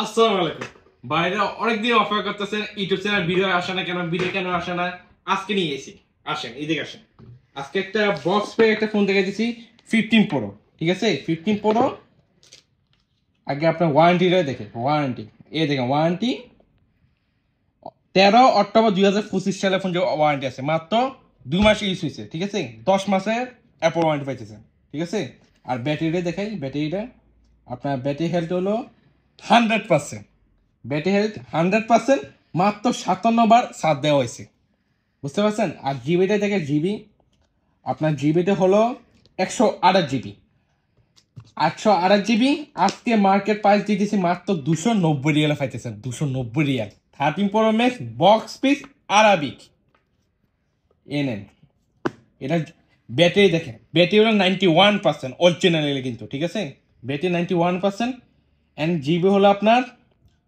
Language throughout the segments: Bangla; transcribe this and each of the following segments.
আসসালামু আলাইকুম। বাইরে অনেকদিন অপেক্ষা করতেছেন, ইউটিউব চ্যানেল ভিডিও আসে না কেন, ভিডিও কেন আসে না? আজকে নিয়ে এসেছি। আসেন এদিকে আসেন। আজকে একটা বক্স পেয়ে একটা ফোন দেখে দিচ্ছি, 15 প্রো। ঠিক আছে, 15 প্রো। আগে আপনার ওয়ারেন্টিটা দেখে, ওয়ারেন্টি এ দেখেন, ওয়ারেন্টি 13 অক্টোবর 2025 সালে ফোন যে ওয়ারেন্টি আছে, মাত্র 2 মাস ইউজ হয়েছে। ঠিক আছে, 10 মাসের অ্যাপল ওয়ারেন্টি পাইতেছে। ঠিক আছে, আর ব্যাটারিটা দেখাই, ব্যাটারিটা আপনার ব্যাটারি হেলথ হলো 100%। ব্যাটারি হেলথ 100%, মাত্র 57 বার চার্জ দেওয়া হয়েছে। বুঝতে পারছেন? আর জিবিটা দেখে, জিবি আপনার জিবিটা হলো 128 জিবি। 128 জিবি আজকে মার্কেট প্রাইস দিতেছি মাত্র 290 রিয়ালে পাইতেছেন। 290 রিয়াল 13 pro max box piece Arabic. এ নেন, এটা ব্যাটারি দেখেন, ব্যাটারি হলো 91% অরিজিনালি কিন্তু। ঠিক আছে, ব্যাটারি 91%। অ্যান্ড জিবি হলো আপনার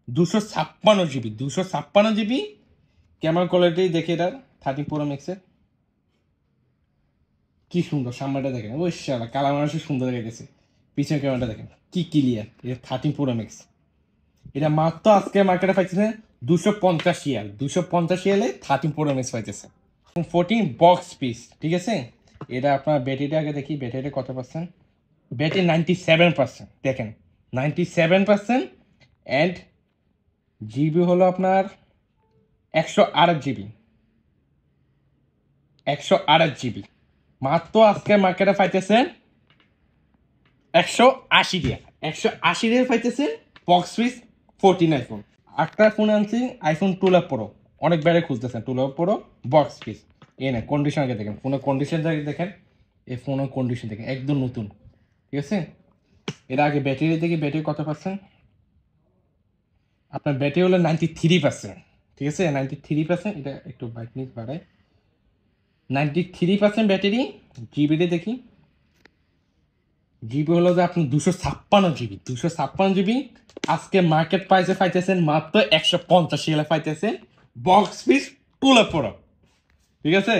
256 জিবি। 256 জিবি ক্যামেরা কোয়ালিটি দেখে এটা 13 প্রো ম্যাক্সের কি সুন্দর। সামনেটা দেখেন, ওই শালা কালা মানুষের সুন্দর গেছে। পিছনের ক্যামেরাটা দেখেন কি ক্লিয়ার। এটা 13 প্রো ম্যাক্স। এটা মাত্র আজকে মার্কেটে পাইতেছে 250 রিয়াল। 250 রিয়ালে 13 প্রো ম্যাক্স পাইতেছে। 14 বক্স পিস। ঠিক আছে, এটা আপনার ব্যাটারিটা আগে দেখি, ব্যাটারিটা কত পার্সেন্ট। ব্যাটারি 97%। দেখেন 97%। অ্যান্ড জিবি হলো আপনার 128 জিবি। 128 জিবি মাত্র আজকে মার্কেটে পাইতেছেন 180 রিয়াল। 180 রিয়াল পাইতেছেন বক্স পিস 14 আইফোন। একটা ফোন আনছি, আইফোন 12 প্রো। অনেক বেড়ে খুঁজতেছেন 12 প্রো বক্স পিস। এ না কন্ডিশন আগে দেখেন, ফোনের কন্ডিশন দেখেন, এই ফোনের কন্ডিশন দেখেন একদম নতুন। ঠিক আছে, এর আগে ব্যাটারি দেখি, ব্যাটারি কত পার্সেন্ট। আপনার ব্যাটারি হলো 93%। ঠিক আছে, 93%। এটা একটু ব্রাইটনেস বাড়ায়। 93% ব্যাটারি। জিবিটা দেখি, জিবি হলো যে আপনি 256 জিবি। 256 জিবি আজকে মার্কেট প্রাইসে পাইতেছেন মাত্র 150 রিয়ালে পাইতেছেন বক্স পিস 12 প্রো। ঠিক আছে,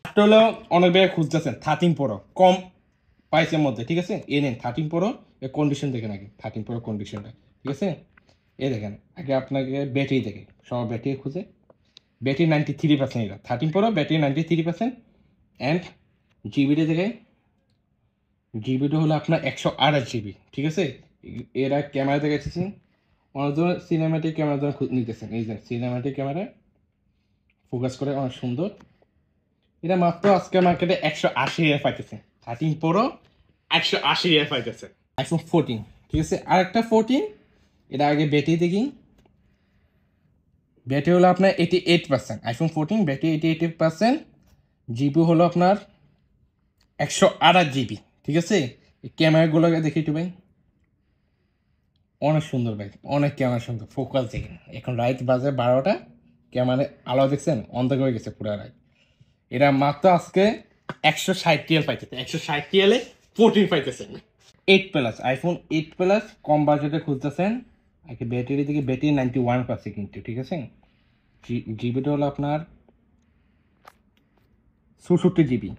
একটা হলো অনেক জায়গায় খুঁজতেছেন 13 প্রো কম প্রাইসের মধ্যে। ঠিক আছে, এ নেন 13 প্রো। এর কন্ডিশন দেখেন আগে, 13 প্রো কন্ডিশনটা। ঠিক আছে, এ দেখেন আগে আপনাকে ব্যাটারি দেখে, সব ব্যাটারি খুঁজে। ব্যাটারি 93%। এটা 13 প্রো ব্যাটারি 93%। অ্যান্ড জিবিটা দেখে, জিবিটা হলো আপনার 128 জিবি। ঠিক আছে, এরা ক্যামেরা দেখেছি অনেক ধরনের সিনেমাটিক ক্যামেরা ধরে নিতেছেন। এই যে সিনেমাটিক ক্যামেরা ফোকাস করে অনেক সুন্দর। এটা মাত্র আজকে মার্কেটে 180 রিয়াল পাইতেছে। 13 প্রো 180 রিয়াল পাইতেছে। আইফোন 14। ঠিক আছে, আরেকটা 14। এটা আগে ব্যাটারি দেখি, ব্যাটারি হলো আপনার 88%। IPhone 14 battery 88%। জিবি হলো আপনার 128 জিবি। ঠিক আছে, এই ক্যামেরাগুলোকে দেখি একটু ভাই, অনেক সুন্দর ভাই, অনেক ক্যামেরা সুন্দর। ফোকাস দেখেন, এখন রাইট বাজে 12টা, ক্যামেরা আলো দেখছেন অন্ধকার হয়ে গেছে পুরো রাইট। এরা মাত্র আজকে 160 রিয়াল পাইতেছে। 160 রিয়ালে 14 পাইতেছেন। 8 প্লাস, আইফোন 8 প্লাস কম বাজেটে খুঁজতেছেন। আগে ব্যাটারি থেকে, ব্যাটারি 91% কিন্তু। ঠিক আছে, জিবিটা হলো আপনার 64 জিবি।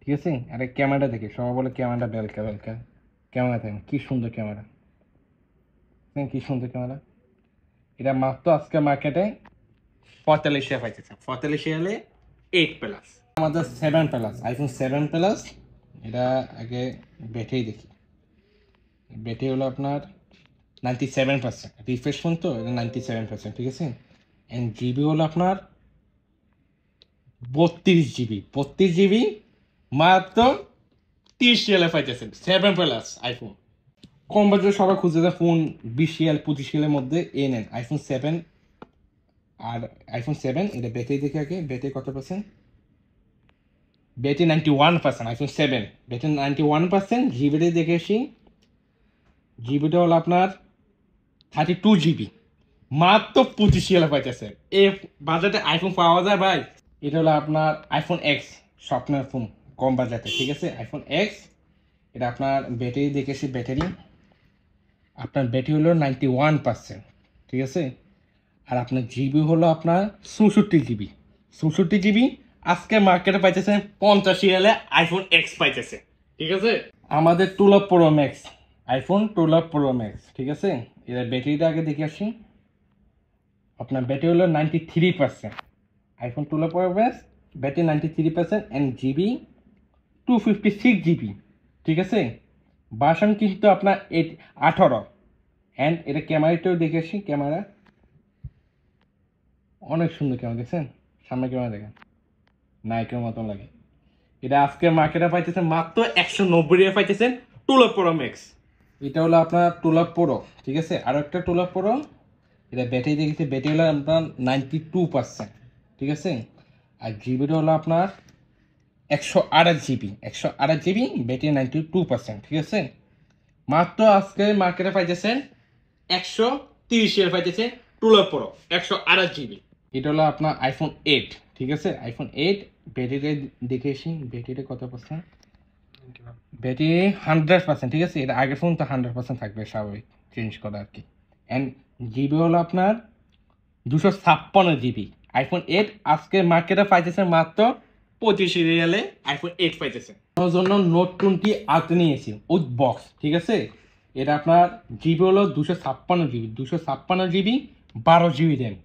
ঠিক আছে, আরে ক্যামেরাটা দেখে সবাই বলে ক্যামেরাটা বেলকা বেলকা। ক্যামেরা দেখেন কি সুন্দর ক্যামেরা, কি সুন্দর ক্যামেরা। এটা মাত্র আজকে মার্কেটে 45 পাইতেছে। 45 8 প্লাস। আমাদের 7 প্লাস, আইফোন 7 প্লাস। এটা আগে ব্যাটারি দেখি, ব্যাটারি হলো আপনার 97%। রিফ্রেশ ফোন তো, এটা 97%। ঠিক আছে, অ্যান্ড জিবি হলো আপনার 32 জিবি। 32 জিবি মাত্র 30 রিয়ালে পাইতেছেন 7 প্লাস আইফোন। কম বাজেট সবাই খুঁজতে ফোন 20 রিয়াল 25 রিয়ালের মধ্যে। এ নেন আইফোন 7। আর আইফোন 7 এটা ব্যাটারি দেখে আগে, ব্যাটারি কত পার্সেন্ট। ব্যাটারি 91%। IPhone 7 battery 91%। জিবিটা দেখে আসি, জিবিটা হলো আপনার 32 জিবি মাত্র 25 রিয়ালে পাইতেছে। এই বাজেটে আইফোন পাওয়া যায় ভাই। এটা হলো আপনার আইফোন এক্স, স্বপ্নের ফোন কম বাজেটে। ঠিক আছে, আইফোন এক্স। এটা আপনার ব্যাটারি দেখেছি, ব্যাটারি আপনার ব্যাটারি হলো 91%। ঠিক আছে, আর আপনার জিবি হলো আপনার 64 জিবি। 64 জিবি আজকে মার্কেটে পাইতেছেন 50 রিয়ালে আইফোন এক্স পাইতেছে। ঠিক আছে, আমাদের 12 pro max, iPhone 12 pro max. ঠিক আছে, এর ব্যাটারিটা আগে দেখে আসি। আপনার ব্যাটারি হলো 93%। IPhone 12 pro max battery 93% and GB 256 GB, ঠিক আছে। ভার্সন কিন্তু আপনার 18। অ্যান্ড এটা ক্যামেরাটাও দেখে আসি। ক্যামেরা অনেক সুন্দর ক্যামেরা, দেখছেন? সামনে ক্যামেরা দেখেন, নাইকের মতন লাগে। এটা আজকে মার্কেটে পাইতেছেন মাত্র 190 টাকা পাইতেছেন 12 প্রো ম্যাক্স। এটা হলো আপনার 12 প্রো, ঠিক আছে। আরও একটা 12 প্রো, এটা ব্যাটারি দেখেছি, ব্যাটারি হলো আপনার 92%, ঠিক আছে। আর জিবিটা হলো আপনার 128 জিবি, 128 জিবি, ব্যাটারি 92%, ঠিক আছে। মাত্র আজকে মার্কেটে পাইতেছেন 130 টাকা পাইতেছেন 12 প্রো 128 জিবি। এটা হলো আপনার আইফোন 8, ঠিক আছে। আইফোন 8 ব্যাটারি দেখে এসি, ব্যাটারিটা কত পার্সেন্ট? ব্যাটারি 100%, ঠিক আছে। এটা আগের ফোন তো 100% থাকবে, স্বাভাবিক, চেঞ্জ করা আর কি। অ্যান্ড জিবি হলো আপনার 256 জিবি। আইফোন 8 আজকে মার্কেটে পাইতেছেন মাত্র 25 রিয়ালে আইফোন 8 পাইতেছেন। আমার জন্য নোট 20 আলট্রা নিয়েছি উইথ বক্স, ঠিক আছে। এটা আপনার জিবি হলো 256 জিবি, 256 জিবি, 12 জিবি র্যাম।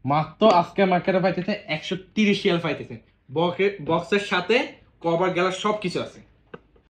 মাত্র আজকে মার্কেটে পাইতেছে 130 রিয়াল পাইতেছে। বক্সের সাথে কভার গ্লাস সব কিছু আছে।